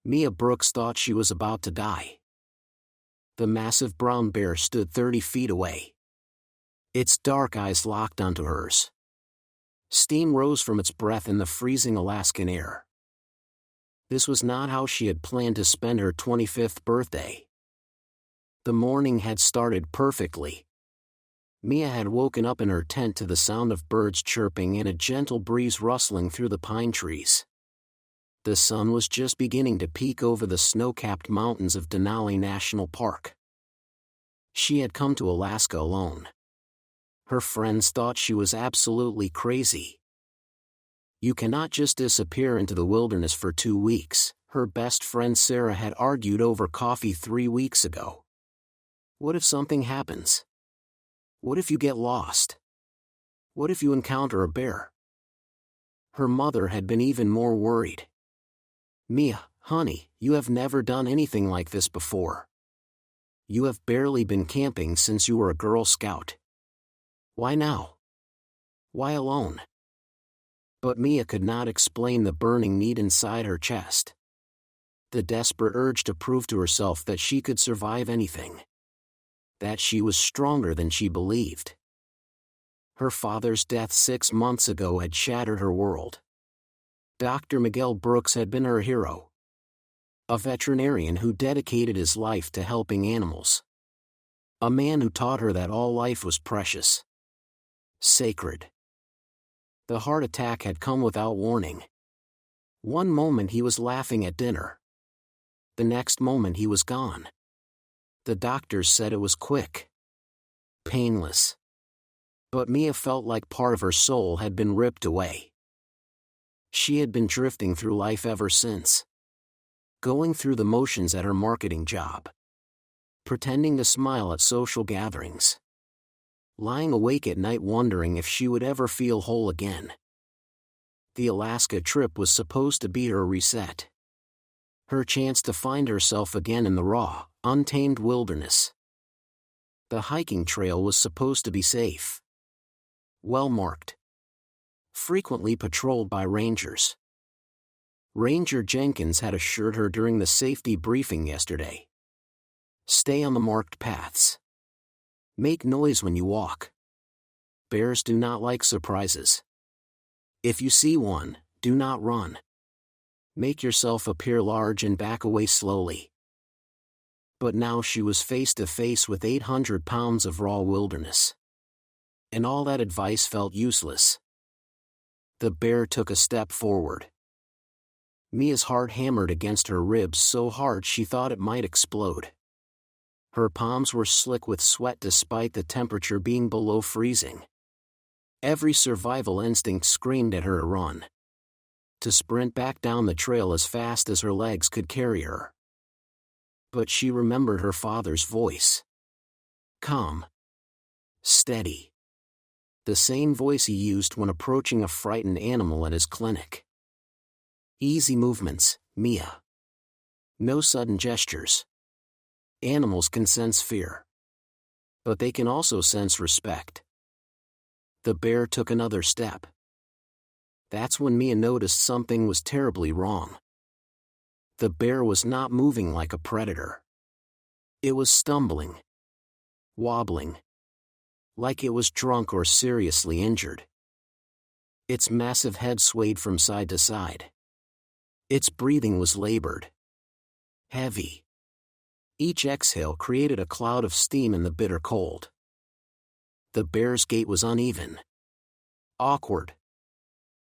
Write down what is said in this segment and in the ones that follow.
Mia Brooks thought she was about to die. The massive brown bear stood 30 feet away. Its dark eyes locked onto hers. Steam rose from its breath in the freezing Alaskan air. This was not how she had planned to spend her 25th birthday. The morning had started perfectly. Mia had woken up in her tent to the sound of birds chirping and a gentle breeze rustling through the pine trees. The sun was just beginning to peek over the snow-capped mountains of Denali National Park. She had come to Alaska alone. Her friends thought she was absolutely crazy. You cannot just disappear into the wilderness for 2 weeks, her best friend Sarah had argued over coffee 3 weeks ago. What if something happens? What if you get lost? What if you encounter a bear? Her mother had been even more worried. Mia, honey, you have never done anything like this before. You have barely been camping since you were a Girl Scout. Why now? Why alone? But Mia could not explain the burning need inside her chest. The desperate urge to prove to herself that she could survive anything. That she was stronger than she believed. Her father's death 6 months ago had shattered her world. Dr. Miguel Brooks had been her hero. A veterinarian who dedicated his life to helping animals. A man who taught her that all life was precious. Sacred. The heart attack had come without warning. One moment he was laughing at dinner. The next moment he was gone. The doctors said it was quick. Painless. But Mia felt like part of her soul had been ripped away. She had been drifting through life ever since. Going through the motions at her marketing job. Pretending to smile at social gatherings. Lying awake at night wondering if she would ever feel whole again. The Alaska trip was supposed to be her reset. Her chance to find herself again in the raw, untamed wilderness. The hiking trail was supposed to be safe. Well marked. Frequently patrolled by rangers. Ranger Jenkins had assured her during the safety briefing yesterday. Stay on the marked paths. Make noise when you walk. Bears do not like surprises. If you see one, do not run. Make yourself appear large and back away slowly. But now she was face to face with 800 pounds of raw wilderness. And all that advice felt useless. The bear took a step forward. Mia's heart hammered against her ribs so hard she thought it might explode. Her palms were slick with sweat despite the temperature being below freezing. Every survival instinct screamed at her to run. To sprint back down the trail as fast as her legs could carry her. But she remembered her father's voice. Calm. Steady. The same voice he used when approaching a frightened animal at his clinic. Easy movements, Mia. No sudden gestures. Animals can sense fear. But they can also sense respect. The bear took another step. That's when Mia noticed something was terribly wrong. The bear was not moving like a predator. It was stumbling. Wobbling. Like it was drunk or seriously injured. Its massive head swayed from side to side. Its breathing was labored. Heavy. Each exhale created a cloud of steam in the bitter cold. The bear's gait was uneven. Awkward.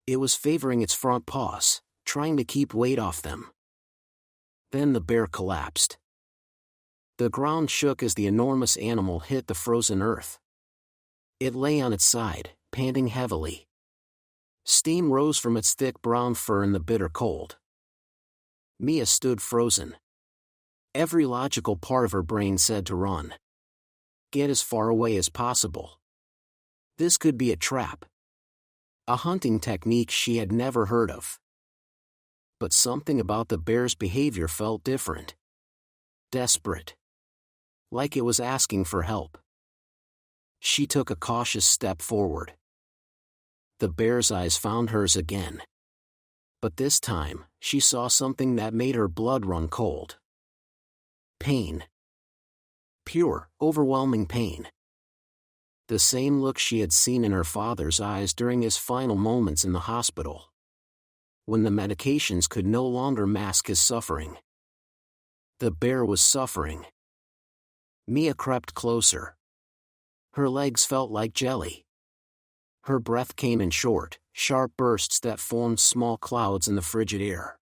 It was favoring its front paws, trying to keep weight off them. Then the bear collapsed. The ground shook as the enormous animal hit the frozen earth. It lay on its side, panting heavily. Steam rose from its thick brown fur in the bitter cold. Mia stood frozen. Every logical part of her brain said to run. Get as far away as possible. This could be a trap. A hunting technique she had never heard of. But something about the bear's behavior felt different. Desperate. Like it was asking for help. She took a cautious step forward. The bear's eyes found hers again. But this time, she saw something that made her blood run cold. Pain. Pure, overwhelming pain. The same look she had seen in her father's eyes during his final moments in the hospital, when the medications could no longer mask his suffering. The bear was suffering. Mia crept closer. Her legs felt like jelly. Her breath came in short, sharp bursts that formed small clouds in the frigid air.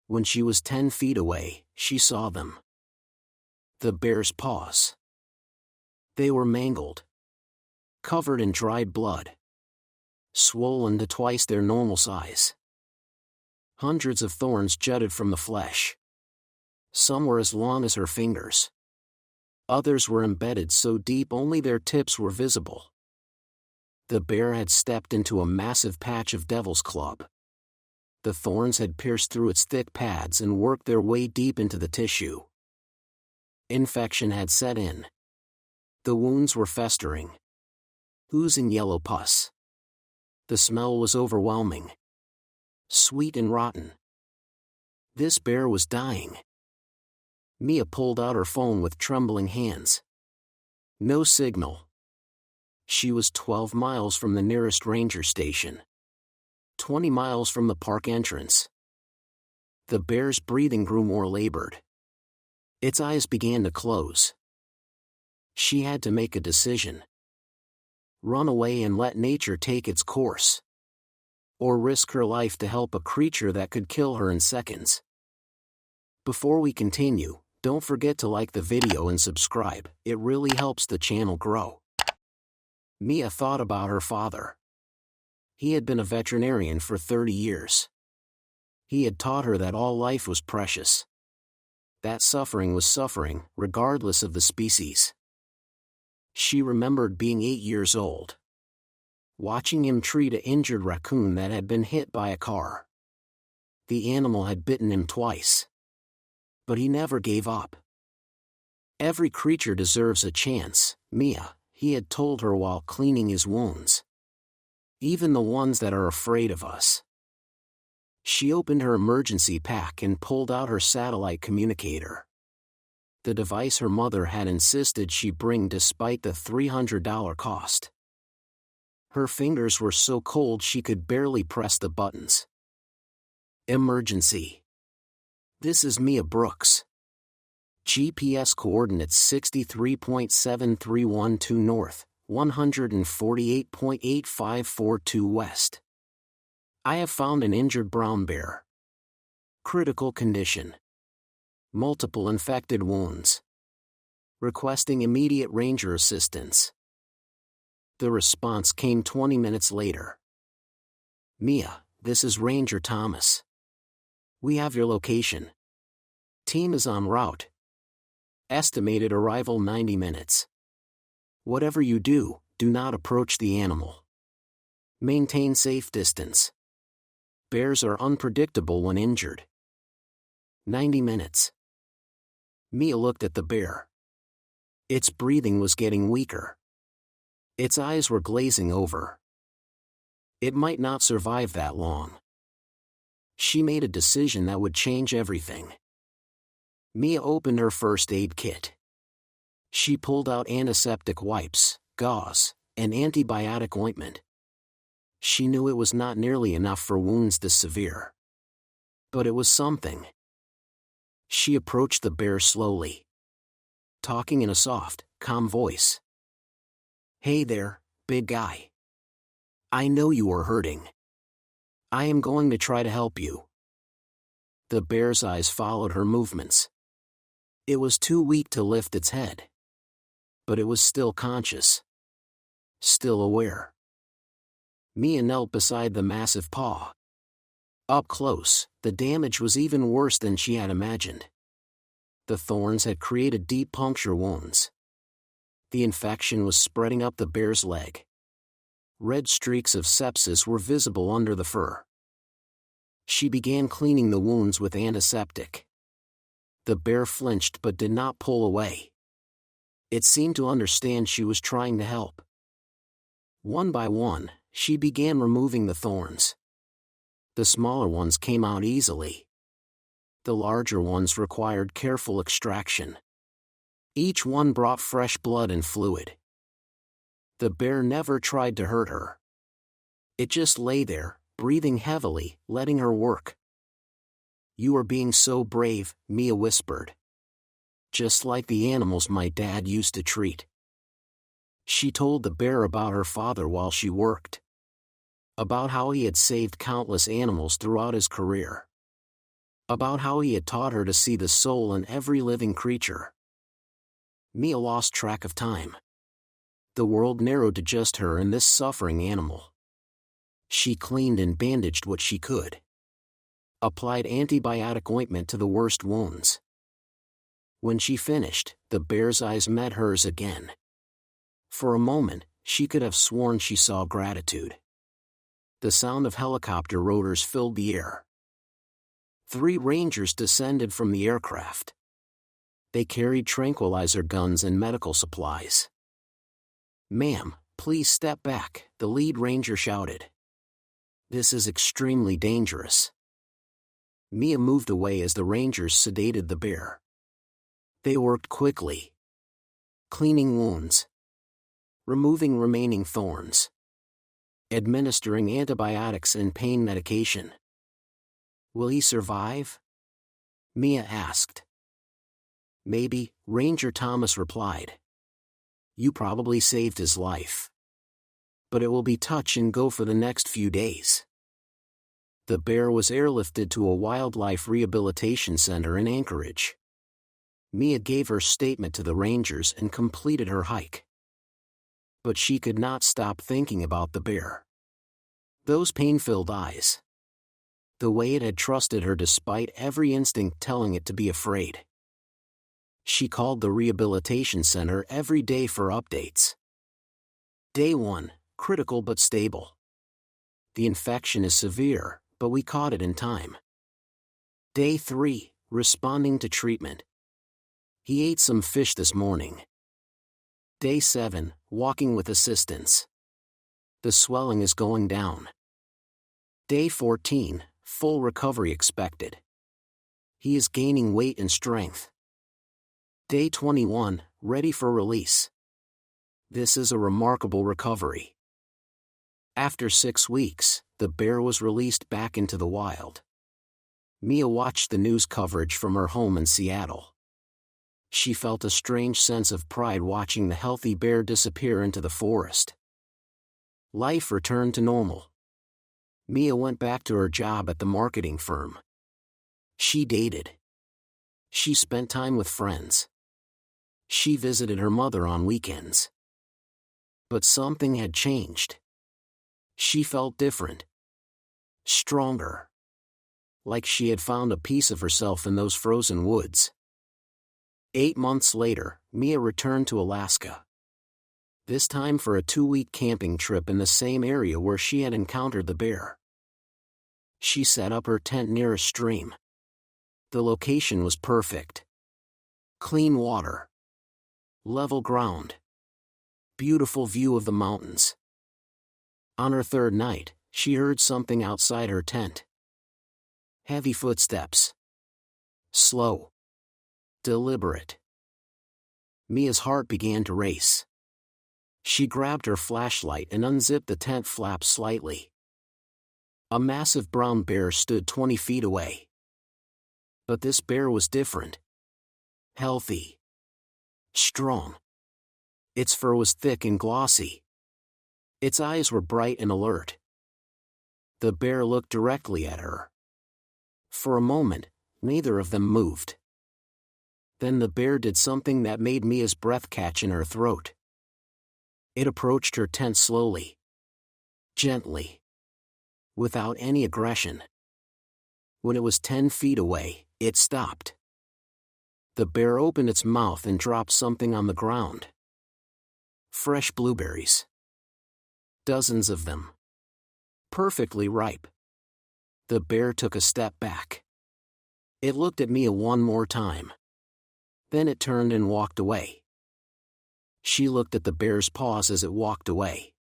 When she was 10 feet away, she saw them. The bear's paws. They were mangled, covered in dried blood, swollen to twice their normal size. Hundreds of thorns jutted from the flesh. Some were as long as her fingers. Others were embedded so deep only their tips were visible. The bear had stepped into a massive patch of devil's club. The thorns had pierced through its thick pads and worked their way deep into the tissue. Infection had set in. The wounds were festering, oozing yellow pus. The smell was overwhelming, sweet and rotten. This bear was dying. Mia pulled out her phone with trembling hands. No signal. She was 12 miles from the nearest ranger station, 20 miles from the park entrance. The bear's breathing grew more labored. Its eyes began to close. She had to make a decision. Run away and let nature take its course, or risk her life to help a creature that could kill her in seconds. Before we continue, don't forget to like the video and subscribe. It really helps the channel grow. Mia thought about her father. He had been a veterinarian for 30 years. He had taught her that all life was precious. That suffering was suffering, regardless of the species. She remembered being 8 years old, watching him treat an injured raccoon that had been hit by a car. The animal had bitten him twice, but he never gave up. Every creature deserves a chance, Mia, he had told her while cleaning his wounds. Even the ones that are afraid of us. She opened her emergency pack and pulled out her satellite communicator. The device her mother had insisted she bring despite the $300 cost. Her fingers were so cold she could barely press the buttons. Emergency. This is Mia Brooks. GPS coordinates 63.7312 north, 148.8542 west. I have found an injured brown bear. Critical condition. Multiple infected wounds. Requesting immediate ranger assistance. The response came 20 minutes later. Mia, this is Ranger Thomas. We have your location. Team is en route. Estimated arrival 90 minutes. Whatever you do, do not approach the animal. Maintain safe distance. Bears are unpredictable when injured. 90 minutes. Mia looked at the bear. Its breathing was getting weaker. Its eyes were glazing over. It might not survive that long. She made a decision that would change everything. Mia opened her first aid kit. She pulled out antiseptic wipes, gauze, and antibiotic ointment. She knew it was not nearly enough for wounds this severe. But it was something. She approached the bear slowly, talking in a soft, calm voice. Hey there, big guy. I know you are hurting. I am going to try to help you. The bear's eyes followed her movements. It was too weak to lift its head. But it was still conscious. Still aware. Mia knelt beside the massive paw. Up close, the damage was even worse than she had imagined. The thorns had created deep puncture wounds. The infection was spreading up the bear's leg. Red streaks of sepsis were visible under the fur. She began cleaning the wounds with antiseptic. The bear flinched but did not pull away. It seemed to understand she was trying to help. One by one, she began removing the thorns. The smaller ones came out easily. The larger ones required careful extraction. Each one brought fresh blood and fluid. The bear never tried to hurt her. It just lay there, breathing heavily, letting her work. "You are being so brave," Mia whispered. "Just like the animals my dad used to treat." She told the bear about her father while she worked. About how he had saved countless animals throughout his career. About how he had taught her to see the soul in every living creature. Mia lost track of time. The world narrowed to just her and this suffering animal. She cleaned and bandaged what she could. Applied antibiotic ointment to the worst wounds. When she finished, the bear's eyes met hers again. For a moment, she could have sworn she saw gratitude. The sound of helicopter rotors filled the air. 3 rangers descended from the aircraft. They carried tranquilizer guns and medical supplies. "Ma'am, please step back," the lead ranger shouted. "This is extremely dangerous." Mia moved away as the rangers sedated the bear. They worked quickly. Cleaning wounds. Removing remaining thorns. Administering antibiotics and pain medication. "Will he survive?" Mia asked. "Maybe," Ranger Thomas replied. "You probably saved his life. But it will be touch and go for the next few days." The bear was airlifted to a wildlife rehabilitation center in Anchorage. Mia gave her statement to the rangers and completed her hike. But she could not stop thinking about the bear. Those pain-filled eyes. The way it had trusted her despite every instinct telling it to be afraid. She called the rehabilitation center every day for updates. Day 1, critical but stable. The infection is severe, but we caught it in time. Day 3, responding to treatment. He ate some fish this morning. Day 7, walking with assistance. The swelling is going down. Day 14, full recovery expected. He is gaining weight and strength. Day 21, ready for release. This is a remarkable recovery. After 6 weeks, the bear was released back into the wild. Mia watched the news coverage from her home in Seattle. She felt a strange sense of pride watching the healthy bear disappear into the forest. Life returned to normal. Mia went back to her job at the marketing firm. She dated. She spent time with friends. She visited her mother on weekends. But something had changed. She felt different. Stronger. Like she had found a piece of herself in those frozen woods. 8 months later, Mia returned to Alaska. This time for a 2-week camping trip in the same area where she had encountered the bear. She set up her tent near a stream. The location was perfect. Clean water. Level ground. Beautiful view of the mountains. On her 3rd night, she heard something outside her tent. Heavy footsteps. Slow. Deliberate. Mia's heart began to race. She grabbed her flashlight and unzipped the tent flap slightly. A massive brown bear stood 20 feet away. But this bear was different. Healthy. Strong. Its fur was thick and glossy. Its eyes were bright and alert. The bear looked directly at her. For a moment, neither of them moved. Then the bear did something that made Mia's breath catch in her throat. It approached her tent slowly. Gently. Without any aggression. When it was 10 feet away, it stopped. The bear opened its mouth and dropped something on the ground. Fresh blueberries. Dozens of them. Perfectly ripe. The bear took a step back. It looked at Mia one more time. Then it turned and walked away. She looked at the bear's paws as it walked away.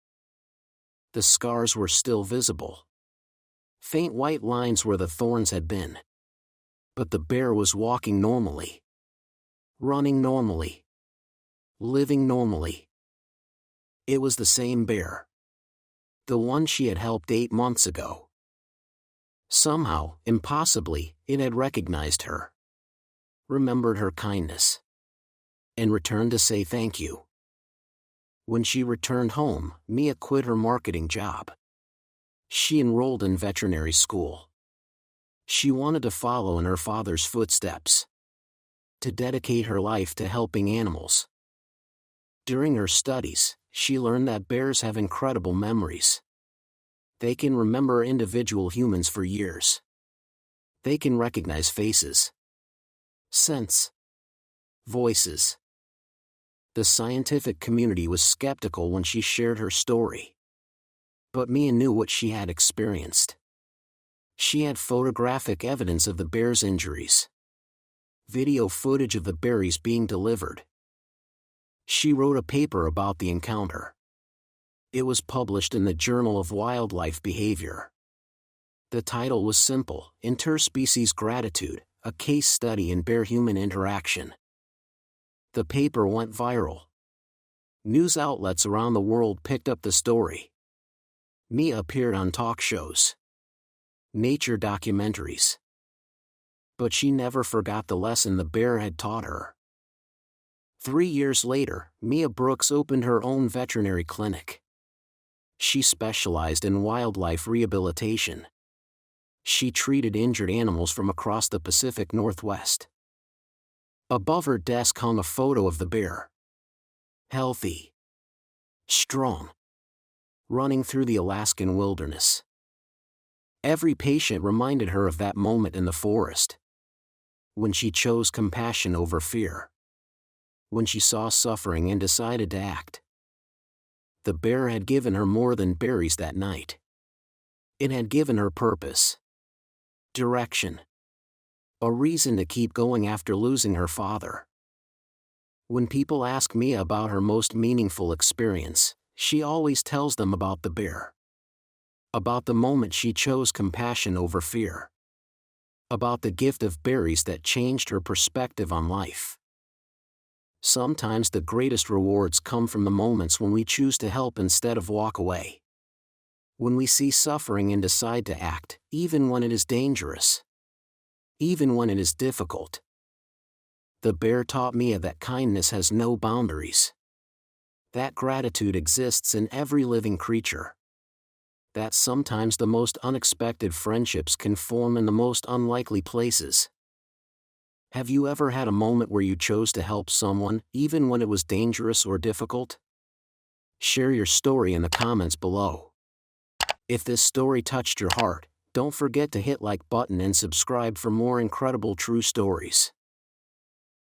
The scars were still visible. Faint white lines where the thorns had been. But the bear was walking normally. Running normally. Living normally. It was the same bear. The one she had helped 8 months ago. Somehow, impossibly, it had recognized her. Remembered her kindness. And returned to say thank you. When she returned home, Mia quit her marketing job. She enrolled in veterinary school. She wanted to follow in her father's footsteps. To dedicate her life to helping animals. During her studies, she learned that bears have incredible memories. They can remember individual humans for years. They can recognize faces. Scents. Voices. The scientific community was skeptical when she shared her story. But Mia knew what she had experienced. She had photographic evidence of the bear's injuries. Video footage of the berries being delivered. She wrote a paper about the encounter. It was published in the Journal of Wildlife Behavior. The title was simple, Interspecies Gratitude, a case study in bear-human interaction. The paper went viral. News outlets around the world picked up the story. Mia appeared on talk shows. Nature documentaries. But she never forgot the lesson the bear had taught her. 3 years later, Mia Brooks opened her own veterinary clinic. She specialized in wildlife rehabilitation. She treated injured animals from across the Pacific Northwest. Above her desk hung a photo of the bear. Healthy. Strong. Running through the Alaskan wilderness. Every patient reminded her of that moment in the forest. When she chose compassion over fear. When she saw suffering and decided to act. The bear had given her more than berries that night. It had given her purpose. Direction. A reason to keep going after losing her father. When people ask Mia about her most meaningful experience, she always tells them about the bear. About the moment she chose compassion over fear. About the gift of berries that changed her perspective on life. Sometimes the greatest rewards come from the moments when we choose to help instead of walk away. When we see suffering and decide to act, even when it is dangerous. Even when it is difficult. The bear taught Mia that kindness has no boundaries. That gratitude exists in every living creature. That sometimes the most unexpected friendships can form in the most unlikely places. Have you ever had a moment where you chose to help someone, even when it was dangerous or difficult? Share your story in the comments below. If this story touched your heart, don't forget to hit like button and subscribe for more incredible true stories.